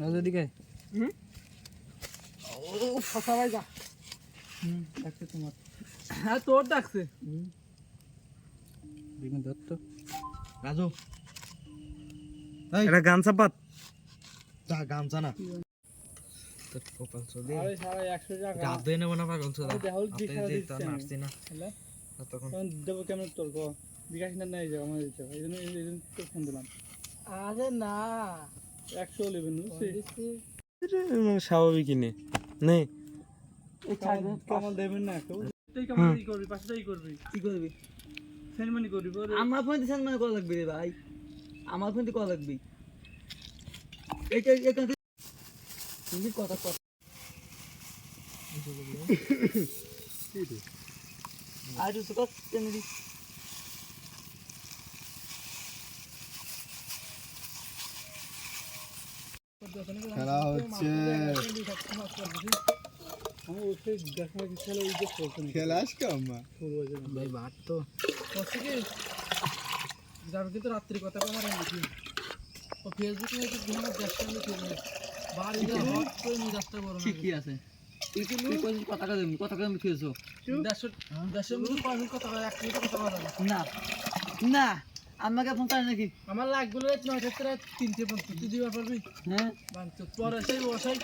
নজর দিকে সবাই যা ডাকছে তোমার হ্যাঁ তোর ডাকছে বিমান দত্ত রাজু এটা গামছা পাত যা গামছা না তোর কপাল চলে আরে সারা 100 টাকা রাত দিয়ে নেবো না পাগল চোদা দেহল আপনি বিশাল যে দিচ্ছে তোর নাচছি না হ্যালো তখন তখন দেবো কেমন তোর গো বিকাশ না নাই যাও আমার দিতে এই জন্য তো ফোন দিলাম আরে না 100 নেবেন বুঝছিস স্বাভাবিকই নেই এই ছাগল কেমন দেবেন না একটু তুই কেমন ই করবি পাশেই করবি কি করবি সেনমানি করবি বলে আমার ফোন দিছেন মানে কল লাগবে রে ভাই আমার ফোন দিয়ে কল লাগবে এখান থেকে কথা আর কিছু কত কেন দি খেলা হচ্ছে আমি ওই দেখা কি খেলা ওই যে করতে খেলাস কাম্মা ভাই বাট তো করছে কি যাবে কিন্তু রাত্রি কথা আমার লিখি ও ফেসবুক নিয়ে কি ঘুমানোর চেষ্টা আমি করি বাড়ি যা হট করে নি রাস্তা বড় না ঠিকই আছে তুই কইছিস কথা কম খেয়েছো 100 মিনিট 5 মিনিট কথা বলা 1 মিনিট কথা বলা না না আমাকে ফোন করে নাকি আমার লাগগুলো 9 থেকে 3টে পর্যন্ত তুই দিবা পারবি হ্যাঁ বাংতো পরে সেই বসাই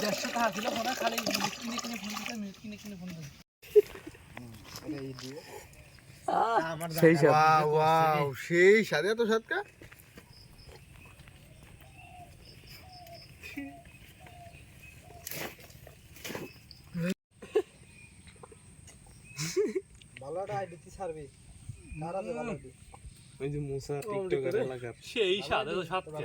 150 টাকা ছিল পরে খালি মিনিট কিনে ফোন দিতে মিনিট কিনে ফোন দিতে সেই সব ওয়াও সেই সাদে তো সাতকা ভালোটা আইডিতে ছাড়বি কার আছে ভালো আইডি ওই যে মুসা টিকটকার এলাকার সেই সাদে তো সাতকে